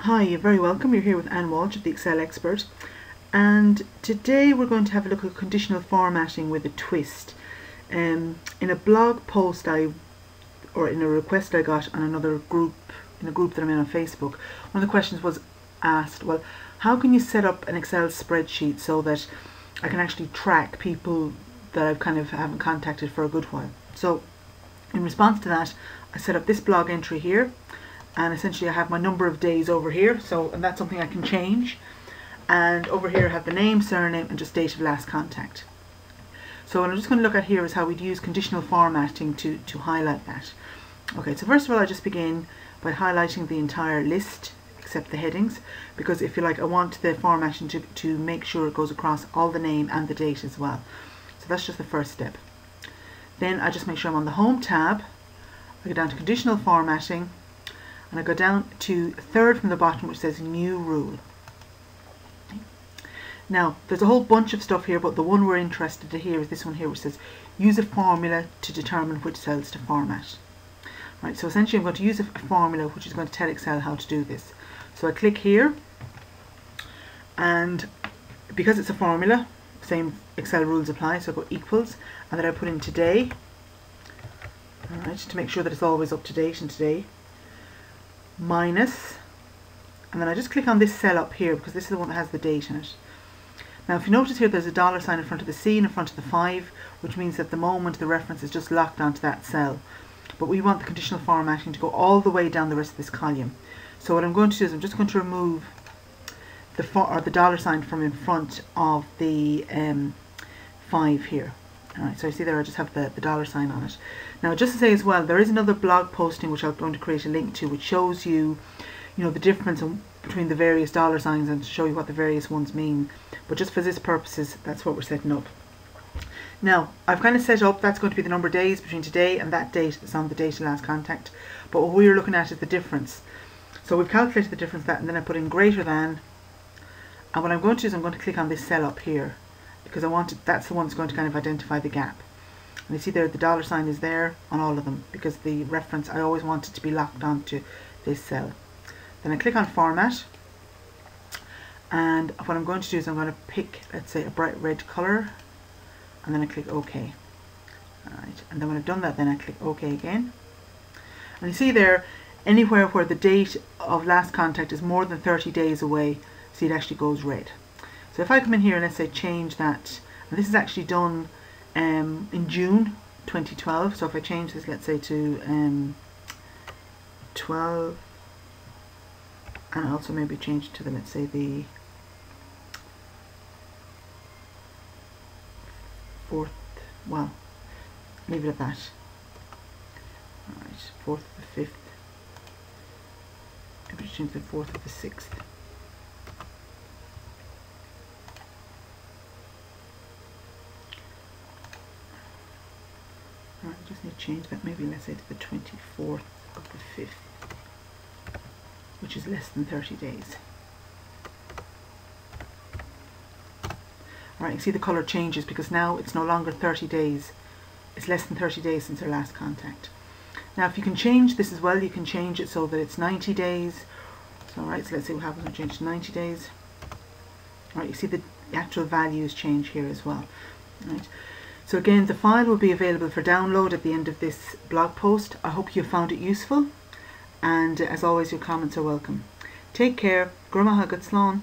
Hi, you're very welcome. You're here with Anne Walsh of the Excel Expert, and today we're going to have a look at conditional formatting with a twist. In a blog post or in a request I got on another group, in a group that I'm in on Facebook, one of the questions was asked, well, how can you set up an Excel spreadsheet so that I can actually track people that I've haven't contacted for a good while? So in response to that, I set up this blog entry here. And essentially I have my number of days over here, and that's something I can change. And over here I have the name, surname, and just date of last contact. So what I'm just going to look at here is how we'd use conditional formatting to highlight that. Okay, so first of all I just begin by highlighting the entire list except the headings, because if you like, I want the formatting to make sure it goes across all the name and the date as well. So that's just the first step. Then I just make sure I'm on the Home tab. I go down to Conditional Formatting, and I go down to third from the bottom, which says New Rule. Now, there's a whole bunch of stuff here, but the one we're interested in here is this one here, which says use a formula to determine which cells to format. Right, so essentially I'm going to use a formula which is going to tell Excel how to do this. So I click here, and because it's a formula, same Excel rules apply, so I go equals, and then I put in today, alright, to make sure that it's always up to date and today, minus, and then I just click on this cell up here because this is the one that has the date in it. Now if you notice here, there's a dollar sign in front of the C and in front of the 5, which means at the moment the reference is just locked onto that cell, but we want the conditional formatting to go all the way down the rest of this column. So what I'm going to do is I'm just going to remove the dollar sign from in front of the 5 here. Alright, so you see there I just have the dollar sign on it. Now just to say as well, there is another blog posting which I'm going to create a link to, which shows you, the difference between the various dollar signs and to show you what the various ones mean. But just for this purposes, that's what we're setting up. Now I've set up, that's going to be the number of days between today and that date that's on the date of last contact. But what we're looking at is the difference. So we've calculated the difference that, and then I put in greater than, and what I'm going to do is I'm going to click on this cell up here, because that's the one that's going to identify the gap. And you see there the dollar sign is there on all of them because the reference, I always want it to be locked onto this cell. Then I click on format, and what I'm going to do is I'm going to pick, let's say, a bright red colour, and then I click OK. Alright, and then when I've done that, then I click OK again. And you see there, anywhere where the date of last contact is more than 30 days away, see, it actually goes red. So if I come in here and let's say change that, and this is actually done in June 2012, so if I change this, let's say to 12, and also maybe change it to let's say the 4th, well, leave it at that. Alright, 4th to the 5th, maybe change the 4th to the 6th. I just need to change that, maybe let's say to the 24th of the 5th, which is less than 30 days. Alright, you see the colour changes because now it's no longer 30 days, it's less than 30 days since our last contact. Now if you can change this as well, you can change it so that it's 90 days. So alright, so let's see what happens when I change to 90 days. Alright, you see the actual values change here as well. Right. So again, the file will be available for download at the end of this blog post. I hope you found it useful, and as always, your comments are welcome. Take care. Gurmaha Gatslán.